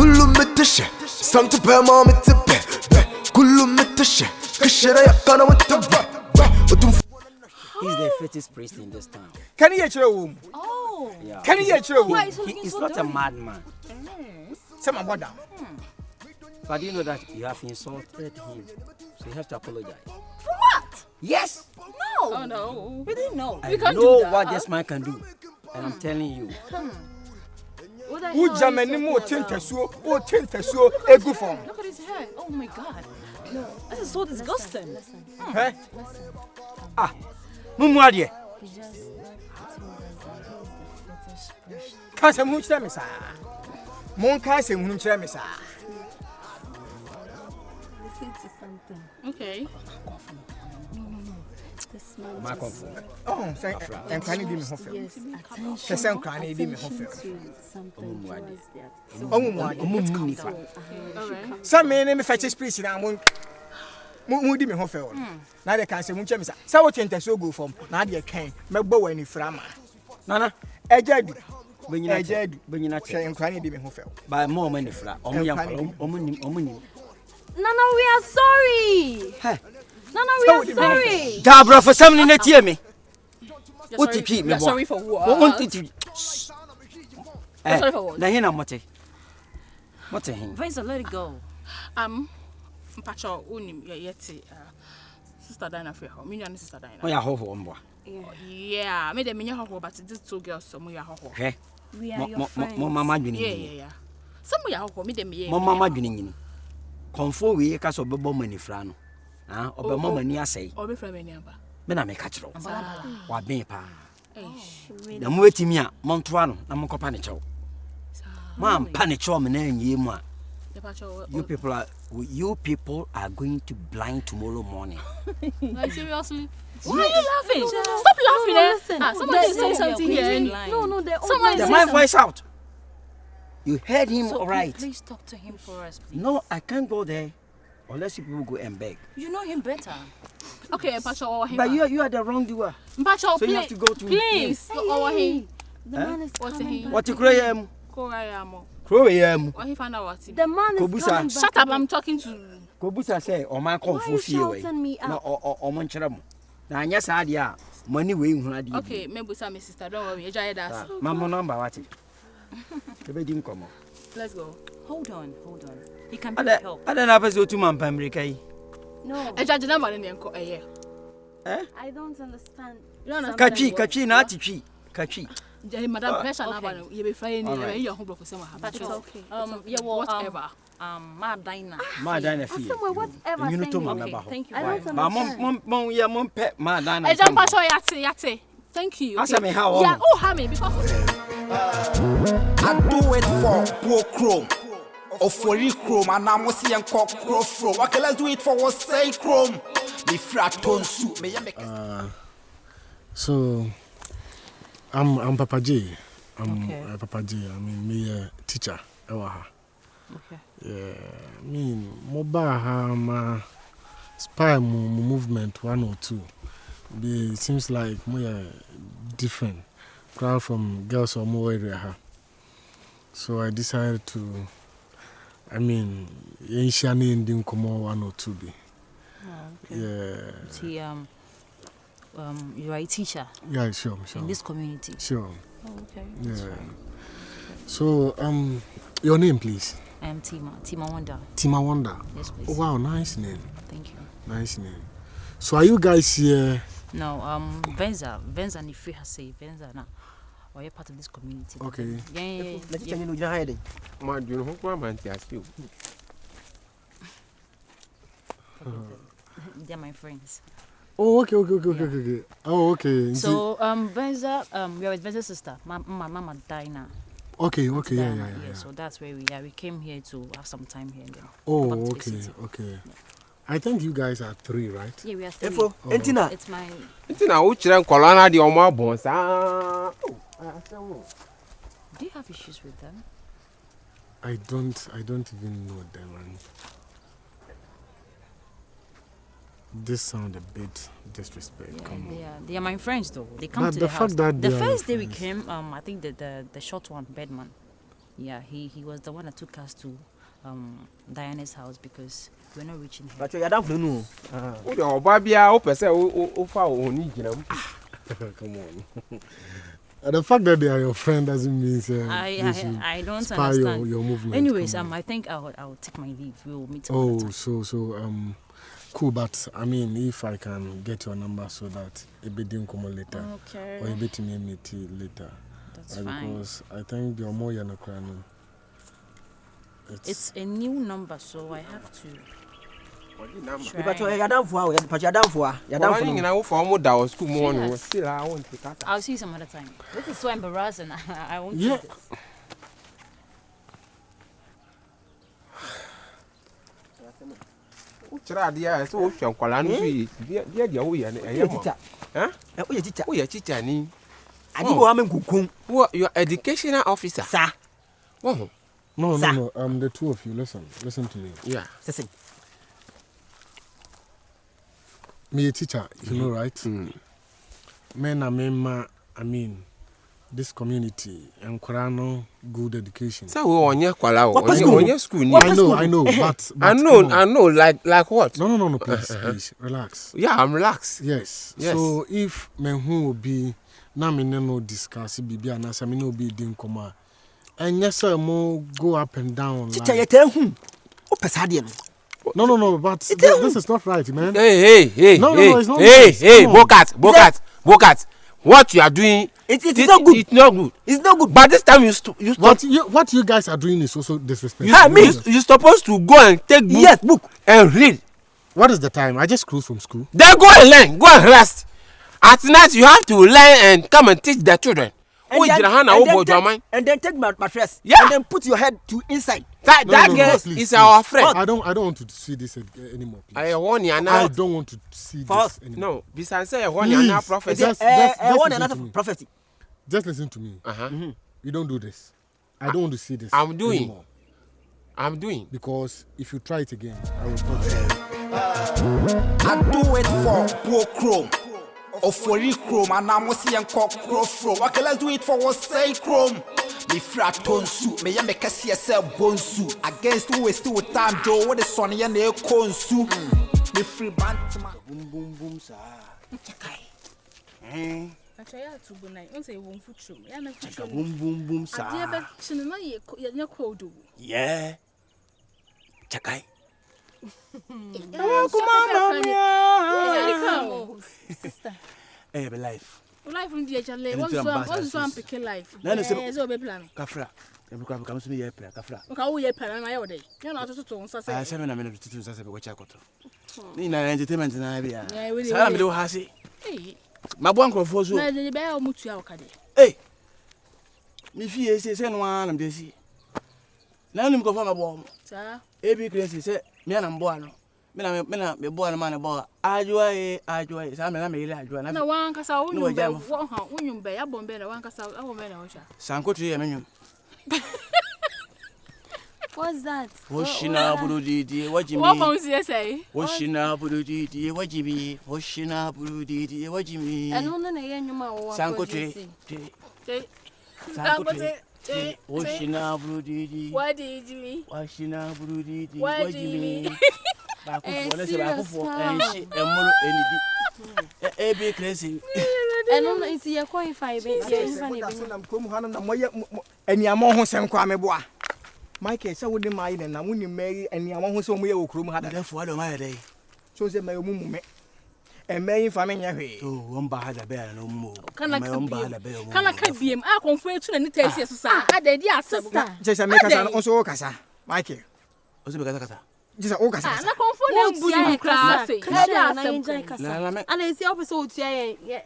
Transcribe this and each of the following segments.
كله متشة سانت بما متبه كله متشة كشرة يقنا متبه He's the fittest priest in this town. Can you hear him? Oh. Yeah. Can you hear him? He's not a madman. Say my brother. But you know that you have insulted him. So you have to apologize. For what? Yes. No. Oh no. We didn't know. I know what this man can do. And I'm telling you. Who Germany more tintesuo, or tintesuo, a good form. Look at his hair. Oh my God. No. This is so disgusting. Eh? Ah. Mumwadie. He just told us that he's the fittest priest. Can't say much time, sir. Mon can't say much time, sir. Listen to something. Okay. No. This man My just... comfort. Oh, and can you give me half? Yes, Attention to something towards that. Alright. Some men me fetch space in among Moody me half. Now they can say much time, sir. So what tintesuo go from? Now they can. Me bow any frama. Nana. Ejadu. Ejadu. And can you give me half? By more money for that. Omuni. Nana, we are sorry. Hey. Nana, we are sorry. Jabra for something that hear me. You're sorry for what? Sorry for what? Nahina Mote. What's a him? Vincent, let it go. Mpacho unim yeti sister Diana for her. Me and sister Diana. Oh yeah, ho mbo. Yeah, me dem me ho but these two girls so mo ya ho. Okay. We are your friends. Mama dwene. Yeah. Some mo ya ho me dem ye. Mama dwene nyini. Konfo we ka so bebo manifra no. Ah, obema mani asai. Obe fra me niamba. Me na me ka kiro. Wa ben pa. Eh. Na mo etimi a montoa no na monkopa ne chew. Mam pa ne chew me na anyie mu a. You people are going to blind tomorrow morning. Like seriously? Why are you laughing? Stop laughing. Listen. Somebody say something here. No, they're Somebody Get say my something. voice out. You heard him So all right. please talk to him for us, please. No, I can't go there unless you people go and beg. You know him better. Okay, Mpacho. But you are the wrongdoer. Mpacho, So you have to go to him. please. The man is What's coming he? back. What you cry am? Korayamo. Crow am. What he found out what? The man is Kobusa. coming back. Shut up, I'm talking to Kobusa say o man come Why for you fear way. shouting me Na out? o mon kyerɛ mo. Na anya saa de a money we hu ade. Okay, maybe some sister, don't worry. You just that. Mama number what? Ebe dim komo. Let's go. Hold on. He can be help. Ada na pese otu man pamrika yi. No, I judge number in the air. I don't understand. You understand? Katwi na atitwi. Katwi. Madam, pressure number. You be flying in your home for some. It's okay. Whatever. Ma Dina. Ma dana fi. Somewhere, whatever. You know to send me. man Okay, ba ho. thank you. I don't Ba understand. mom pe ma dana. I jump Mpacho yate. Thank you. Asa me how. Yeah, oh, how me because I do it for poor chrome. Or for chrome, and I'm see and cock crow from. Okay, let's do it for what say chrome. Me frat tone suit me. So I'm Papa J. I'm Okay. Papa J. I mean me a teacher. Ewaha. Okay. Yeah, I mean mobile spy movement 102. It seems like more different crowd from girls or more area. So I decided to, I mean, Yenshani Indian Komo 102 be. Okay. Yeah. See, you are a teacher Yeah, sure. in this community. Sure. Oh, okay. Yeah. So your name please. I am Tima Wanda. Tima Wanda. Yes, please. Oh wow, nice name. Thank you. Nice name. So are you guys here? No, Venza and if you have say Venza now, or you're part of this community. Okay. Yeah. Let you know you hiding. Ma do you know man still. They're my friends. Oh, okay. Oh, okay. So, Venza, we are with Venza's sister. My mama Dina. Okay, Diana, yeah. So that's where we are. We came here to have some time here. And then Oh, back to the city. okay. I think you guys are 3, right? Yeah, we are three. Efo, entina. It's my. Nti na wo kire nkwala na de omo abon sa. Do you have issues with them? I don't even know them. And this sound a bit disrespect. Yeah, Come on. they are my friends though. They come But to the the house. fact that The they are first day we friends. came, I think the short one, Bedman. Yeah, he was the one that took us to Diana's house because we're not reaching her. But you don't know. Wo de oba bia wo pese wo fa oni gina mu. Come on. The fact that they are your friend doesn't mean I don't spy understand. your movement. Anyways, I think I'll take my leave. We'll meet another time. So cool, but I mean, if I can get your number so that it be didn't come later, Okay. or it be to meet later. That's fine. Because I think you're more than a crown. It's a new number, so I have to. But you don't for Now for mo da school mo no still I want to cut. I'll see you some other time. This is so embarrassing. I won't do Yeah. this. Chira dia so wo hwe kwala no yi dia wo ye na eyemo. Wo ye teacher ni. What your educational officer? Sir. Oh. No. The two of you, listen to me. Yeah. Me a teacher, you know, right? Men are member, I mean, this community and Korano good education. So we onye kwala o. Onye school ni. I know, but I know, like what? No, please, relax. Yeah, I'm relaxed. Yes. So if me who will be, na me no discuss bibi anasa me no be din koma. And yes, mo go up and down. Teacher, Like, no, but this is not right, man. Hey. No, it's not. Hey, Bokat. What you are doing? It's not good. It's not good. It's not good. But this time you stop. What you guys are doing is also disrespectful. You're supposed to go and take book and read. What is the time? I just closed from school. Then go and learn. Go and rest. At night you have to learn and come and teach the children. And then take my mattress. Yeah. And then put your head to inside. That girl please, is our friend. I don't want to see this anymore. Please. I want you I now. don't want to see this anymore. No, besides say I want you now prophecy. I want listen another to me. prophecy. Just listen to me. You don't do this. I don't want to see this. I'm doing. Anymore. I'm doing. Because if you try it again, I will not. I do it for poor chrome. Or for chrome, and I'm see and cock crofro. Okay, let's do it for what say chrome. Me fraton suit, me make a CSL bonsu. Against who is still time, Joe, what is Sonny and the consu. Me free band. Boom, sir. Actually, I to go night. Once I won't foot room. Yeah, no foot room. Boom, sir. I bet you're cold. Yeah. Chakai. Sister. Hey, be life. Life in the HLA. What's one picking life? It's all be plan. Kafra. You come to me here, Kafra. Okay, we are plan my day. You're not to tone, so I 7 minutes to say which I got. Nina entertainment in Ivia. Yeah, we Salam do hasi. Hey, My one for so. the bear mutu alcade. Hey. Me fie say no one am dey see. Na nim ko fa ma bo. Sir. Ebi crazy say me na mbo ano. Me na me bo ano ma na bo. Ajuai. Sa me na me ile ajuai na. Na wan kasa wonyum be wo ha wonyum be ya bombe na wan kasa awon be na wo sha. Sanko tu ye menyum. What's that? Woshina bududi wajimi. What can you say? Woshina bududi wajimi. Woshina bududi wajimi. And no na ye nyuma wo. Sanko tu. Sanko tu. Woshina bududi. What did you? Woshina bududi What do you wajimi. mean? Ba ko fo na se ba ko fo enshi emuro enidi. Ebi crazy. And no is ye coin 5 be. Ye fa ne be. Nam kom hanom na moye eniamo ho sem kwa me boa. Michael say we dey my na mu ni mary eniamo ho se omo ye okrom ha da. Da fo ado ma ye dey. So say my omu me. Emeyin fa me nya hwe. Oh, won ba ha da be na omu. Kana ka biem a konfo etu na ni tesi so sa. Ka da di asem. Just make us also kasa. Michael. Also be kasa. Just o kasa. Na konfo na mbu ni kra fe. Ka da na enjoy kasa. Na Ana esi opese otua ye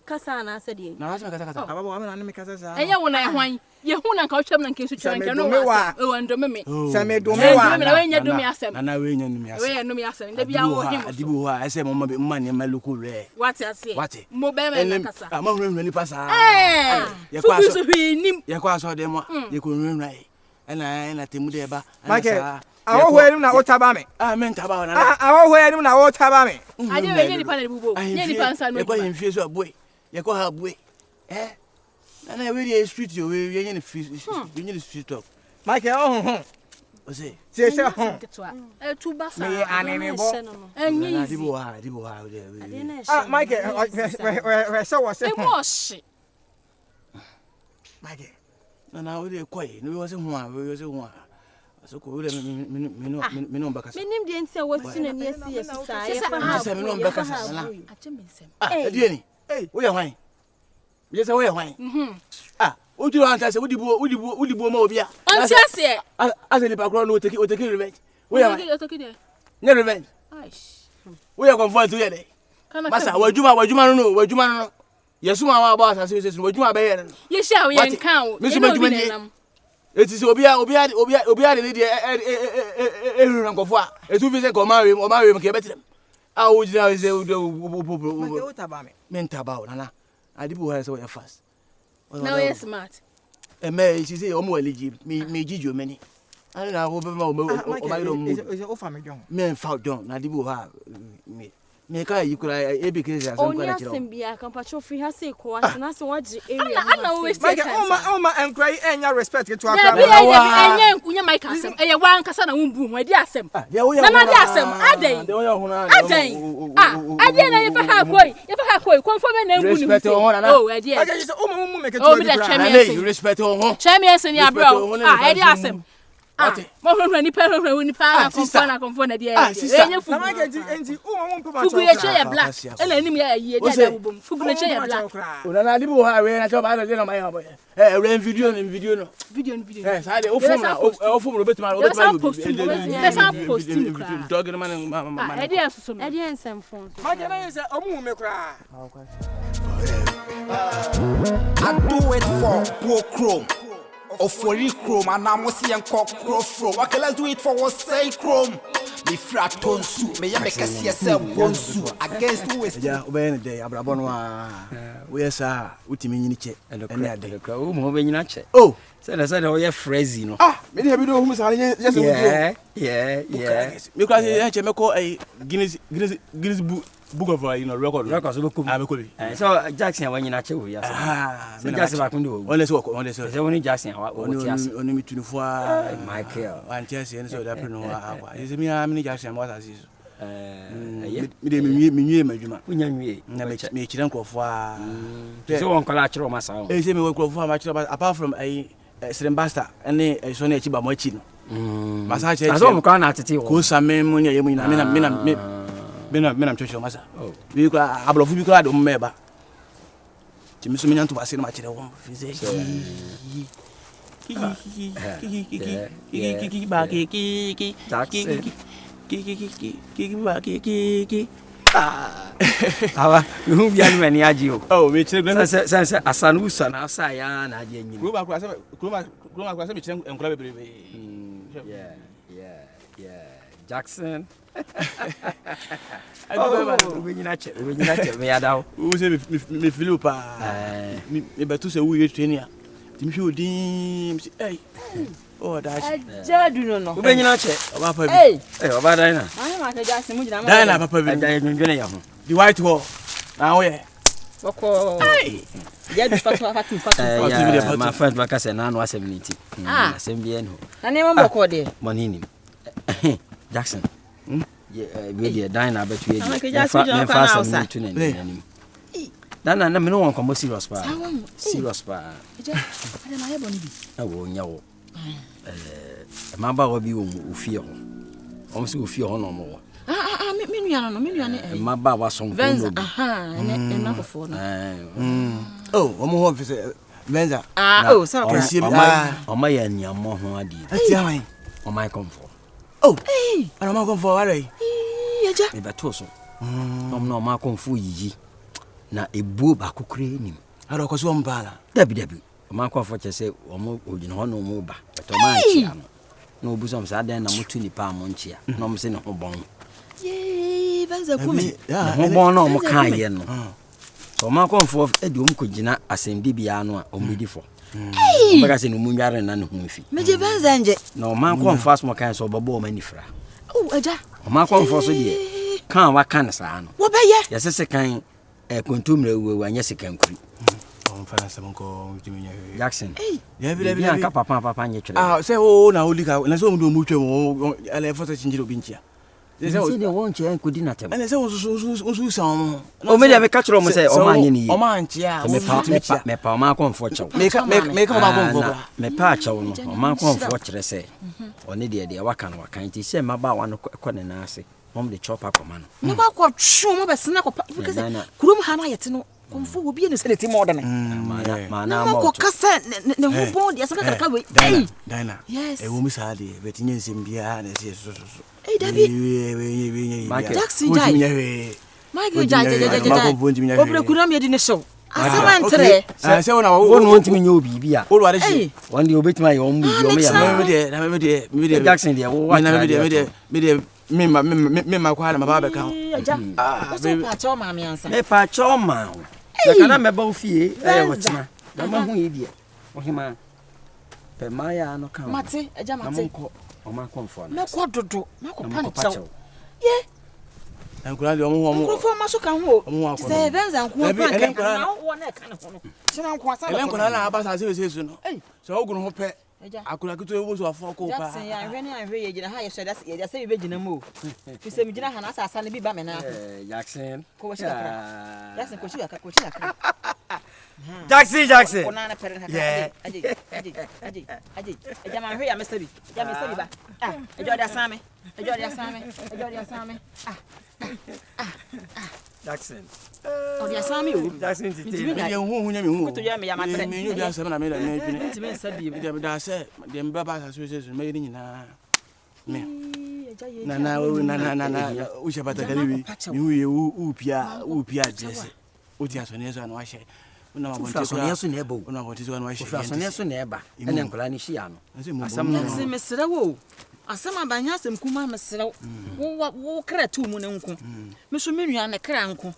kasa na ase de. na me kasa. Ababa wa me kasa sa. Enya wona ye hwan. Ye hu na ka twam na nkesu twam nke no wa. E wa ndome me. Sa me do me wa. Na we nya do me asem. Na we nya no me asem. We nya no me asem. Da bia wo him. Adibu ho a say mo ma ne maluku re. What you say? What? Mo be me na kasa. Ah, ma hunu ni pasa. Ye kwa so hwenim. Ye kwa so de mo. Ye ko hunu na temu de ba. Michael. Awo ho enim na wo taba me. Ah, men taba na. Awo ho enim na wo taba me. Ade we nye ni pa na bubo. Nye ni pa nsa no. Ye kwa himfie so aboy. Ye kwa ha aboy. Na we dey street yo we nye ni street talk. Michael, oh, Ose. say, oh, Two basa. me anime bo. And you. Ah, Michael, where so was it? Wash. Michael. Na we dey kwai, no we was ho a, we was ho a. So ko we me no baka. Me nim de ntia wasi na ne asi asisa ya. Say me no baka sa na. Achemensem. Ah, edieni. Wo ye hwan? Me say wo ye hwan? Ah, o duro anta say wo di buo ma obi a. Anti ase. Ase ni pa kro no o take revenge. Wo ye hwan? O take there. Ne revenge. Aish. Wo ye comfort wo ye dey. Masa wajuma no. Yesu ma wa boss ase se wajuma be ye no. Ye sha we en kan o. Me so wajuma ni. Eti se obi a de dey ehuru na nkofo a. Etu fi se ko ma we ke betrem. Ah, o jina se o Michael, what about me? mentaba o nana. Adibu ha se we fast. Now you're smart. Me she say o mo eligi me jijo mani. Ani na wo be ma o ma yo mo. Is it offer me John? Me fa don na adibu ha me ka yi kura e be kire asem kwa na kire. Oni asem bia kan pacho free ha say ko atena se waje area. Ana we say Michael, oma enkrai enya respect to akra. akra. Enya nkunya mic asem. Eye wan kasa na won bu ho adi asem. Na na adi asem aden. Aden. Aden na ye fa ha koi. Confirm na ngu ni. Oh, adi. Okay, you say oma mu make it. Oh, me da chemi asem. You respect ho. Chemi asem ya bro. Adi asem. Mo hwehwe ni pa na konfo na dia. Enya fu. Na Michael enti oma mu pe ma Fugu ye che ye black. Ela nim ya ye dia da bubum. Fugu ne che ye black. O na adibu ha we na cho ba na ma ya bo. We video no. Video. Sa de o fom no betima post dog no man. Edi asoso no. Edi ensem phone. Michael na say omu me kra. I do it for poor chrome. Or for chrome and I'm see and cock crofro. Okay, let's do it for what say chrome. Me fraton suit, me ya make us yourself one suit against who is ja obey day abrabon wa we sa utimi nyini che ene ade o mo be nyina che oh say na o ye frenzy no me dey be do hu sa yes yeah me kwa say che me ko Guinness book of records be kum so Jackson wa nyina che wo ya so Jackson ba kun do on say say woni Jackson wa o ti ase oni mi tunufo Michael anti ase ene so da pre no akwa is me am Jackson wa ase so me dey me nwie madwuma unya nwie na me kire nkofo so won kola akire ma sa o say me nkofo ma kire apart from Srembasta ene so na echi ba mo echi no masa che aso mo kwa na atete wo ko same mo nya ye mo na chocho masa bi kwa ablofu bi kwa do mmeba ti mi so me nyanto base no ma kire wo fize awa hu bia no ani agi o oh me kire se asanu sa na sa ya na agi anyi kuruma kwa se me kire enkura bebrebe yeah Jackson we nyina che me ya dawo we say me feel pa me betu se we training ti mi hwe odin hey oh that Jadu no we nyina che oba pa bi oba dai na Ani ma ka jase mu jina ma. dai na papa bi dai nwene ya ho the white wall na wo ye Boko. Ya du fatwa fatu. My friend makase na no assemblity assembly no Na ne ma boko de. Monini Jackson we dey dine na betu ye me fa some to nani na me no won come serious pa Eja ade na ye boni bi wo nya wo ma ba wo bi wo ofie ho o mse ofie ho no mo me nua no ma ba wa son ko no ene na kofo no oh o mo ho fise Venza oh so o ma ya niamo ho adi ati awan o ma comfort oh ana ma comfort ware eja me beto so no ma comfort yiyi na ebu ba kokure nim ara ko so mbala dabi o ma comfort che se o mo ogina ho no mo ba beto ma nchia no no obu so sa den na mo tu ni pa mo nchia no mo se ne ho bon ye Venza kumi ho bon no mo kan ye no so ma comfort e di o mo kogina asembi bia no a o medi fo Obaga se no munware na ne ho mfi. Meje Venza nje. No man kon fast mo kan so bobo o manifra. Oh eja. O man kon fo so de kan wa kan sa no. Wo beye. Yesese kan kontumre wewu anya sekan kuri. mfana sama ko mutimi nya Jackson. Ya bi Ya ka papa nye twere. Ah, say o na olika na so mu twem o ala foto chinjiro bi ntia. Se de won che en kodi na tem. Ana say o so sam. O me dia me ka twere mo say o ma nye ni. O ma ntia. Me pa o ma konfo chew. Me ka ma konfo. Me pa chew no. O ma konfo kyere say. Oni de waka no waka nti say maba wa no ko ne na ase. Mom de chop up man. Me ba kwa twu mo be sena ko because kurum ha na yete no konfo obi ne se de ti mo de ne. Mana mo ko kasa ne ho bon de asaka ka we. Dina. Yes. E wo mi sa de betinye nsem bia na se so. David. Jackson Jai. Michael Jai. Obre kuram ye di ne show. Asama ntre. Say wona wo no ntimi nye obi bia. Wo ware shi. Won de obetima ye ombi yo me ya. Me de Jackson de wo wa. Me de me kwa na baba ka. So pa cho ma me ansa. Me pa cho ma. Da kana me ba ofie e wo tina. Da ma hu ye die. Wo hima. Pe ma ya no kan. Mate, eja mate. O ma konfo na. Me ko dodo, me ko panchaw. Ye. Enkura de omo ko fo ma so kan ho. Se venza nko pan kan na wo na kan ho. Sina nko asa. Enkura na aba sa se su no. So ogunu ho pe. Akura kito ewo so afọ ko pa. Jackson ya hwe ne ahwe ye gina ha ye so da se ye se be gina mu. Fi se mi gina ha na asa ne bi ba me na. Jackson. Ko wa shi akra. Jackson ko shi akra. Jackson. Ko na na pere ha. Aji. Eja ma hwe ya mesabi. Ya mesabi ba. Ejo dia same. Jackson. O dia same o. Jackson ti te. Me hu nya me hu. Ko to ya me ya ma pere. Me nyu bia sebe na me da me pine. Nti me sabi. Me da se de mba ba sa so me ni nyina. Me. Na u shabata kalibi. Ni hu ye u pia jese. O dia so ne so na wa she. Una mabonti so ne so na eba. Una mabonti so na wa she. So ne so na eba. Ene nkola ni hia no. Asam no. Mesra wo. Asam abanya asem kuma mesra wo kra tu mu ne nko. Me so menua na kra nko.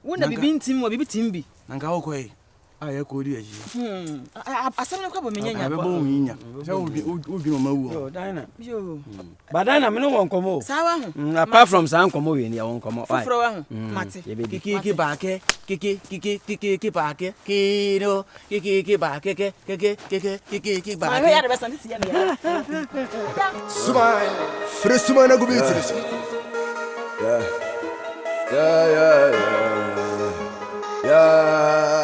Wo na bibi ntim wo bibi timbi. Nanka wo koi. Aye ko di aji. Asam ne kwa bo menya nya. Abe bo nyinya. Se wo bi no mawu. Yo Dina. Yo. Ba Dina me no won komo. Sawa ho. Apart from san komo we ni ya won komo. Fufro wa ho. Mate. Kiki ba ke. Kiki ba ke. Kino. Kiki ba ke. Kiki ba ke. Ma ya de besan ti ya me ya. Smile. Fresh man go beat this. Yeah.